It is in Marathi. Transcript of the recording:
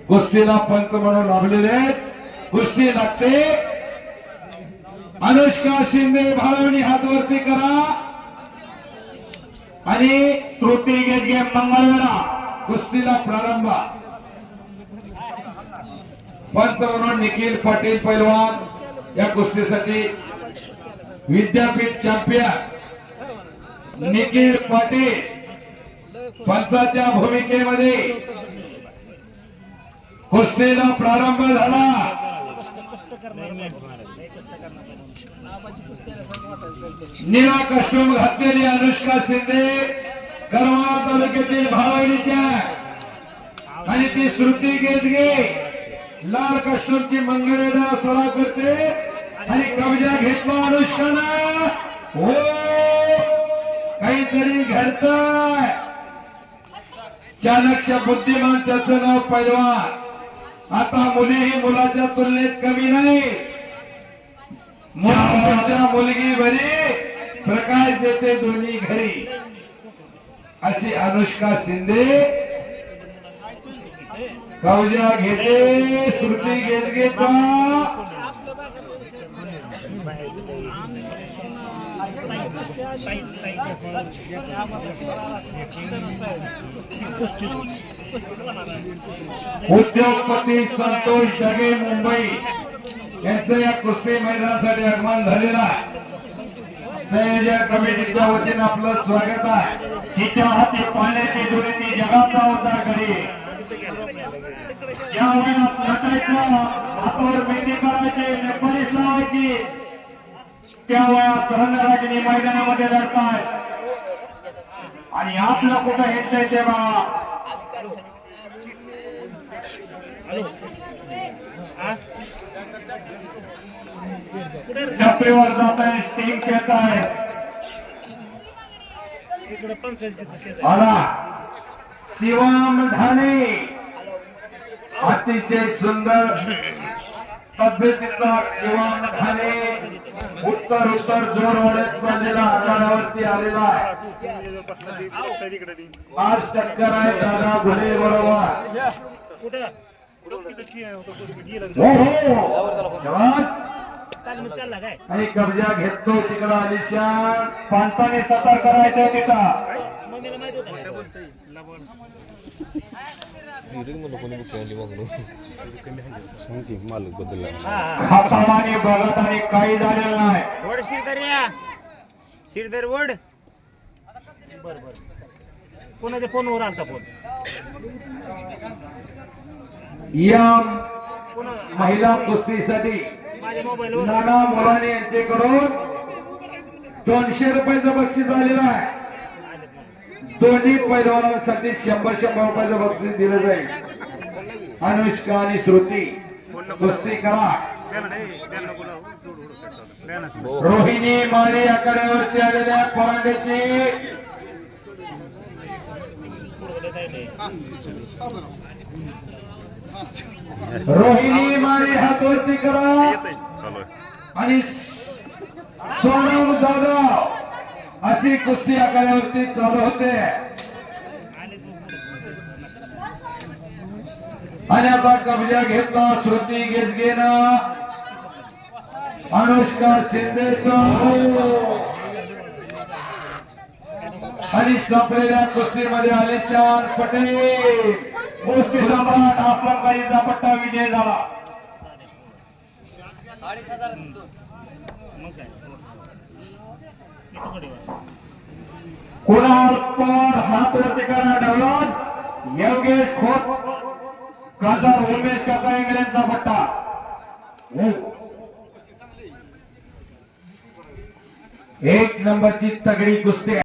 कुस्तीला पंच म्हणून लाभलेले कुस्ती लागते। अनुष्का शिंदे भावनी हात वरती करा आणि श्रुती गेजगे मंगळवेढा कुस्तीला प्रारंभ। पंच म्हणून निखिल पाटील पैलवान या कुस्तीसाठी विद्यापीठ चॅम्पियन निखिल पाटील पंचाच्या भूमिकेमध्ये कुस्तीला प्रारंभ झाला। निळा कस्टूम घातलेली अनुष्का शिंदे करमाळ तालुक्यातील भावडीच्या आणि ती श्रुती गेजगे लाल कस्टूमची मंगळवेढा सोडा करते आणि कब्जा घेतला अनुष्कानं। हो काहीतरी घडतंय। चाणक्य बुद्धिमान त्याचं नाव पैलवान। आता मुलीही मुलाच्या तुलनेत कमी नाही। मुलापेक्षा मुलगी बरी प्रकाश देते दोन्ही घरी अशी अनुष्का शिंदे कब्जा घेते श्रुती गेजगेचा। उद्योगपती संतोष ढगे मुंबई यांचं या कुस्ती मैदानासाठी आगमन झालेलं आहे। संयोजक कमिटीच्या वतीने आपलं स्वागत आहे। तिच्या हाती पाण्याची दोरी ती जगाचा उद्धार करी। ज्या वयात नटायचं हातावर मेहंदी करायची नेपाळीस लावायची त्या वयात रणरागिणी मैदानामध्ये लढताय आणि आपलं कुठं येतंय ते बघा। टप्पेवर जात आहे स्टिंग खेळत आहे। आला शिवम धाने अतिशय सुंदर पद्धतीचा शिवम धाने उत्तर जोर वाढत बांधलेला आकारावरती आलेला आहे। आज चक्कर आहे दादा भुले बरोबर। आणि कब्जा घेतो तिकडं आलिशान पंचाने सतर करायचंय तिथं। खातावानी बघत आणि काही झालेलं नाही। शिरदर वड कोणाच्या फोनवर आलता फोन या महिला कुस्तीसाठी नाना मोराने यांच्याकडून 200 रुपयाचं बक्षीस आलेलं आहे। दोन्ही पैलवानांसाठी 100 रुपयाचं बक्षीस दिलं जाईल। अनुष्का आणि श्रुती कुस्ती करा। रोहिणी माळी आकड्यावरती आलेल्या परांड्याची रोहिणी माळी हातवरती करा आणि सोनम जाधव अशी कुस्ती आकड्यावरती चालू होते। आणि आता कब्जा घेतला श्रुती गेजगेनं अनुष्का शिंदेचा आणि संपलेल्या कुस्तीमध्ये आलिशान पटेल कुस्ती सम्राट असलमबाईचा पट्टा विजय झाला। कुणाल पवार हात वरती करा ढवळून योगेश खोत खासदार उमेश काका इंग्लंडचा पट्टा। एक नंबरची तगडी कुस्ती।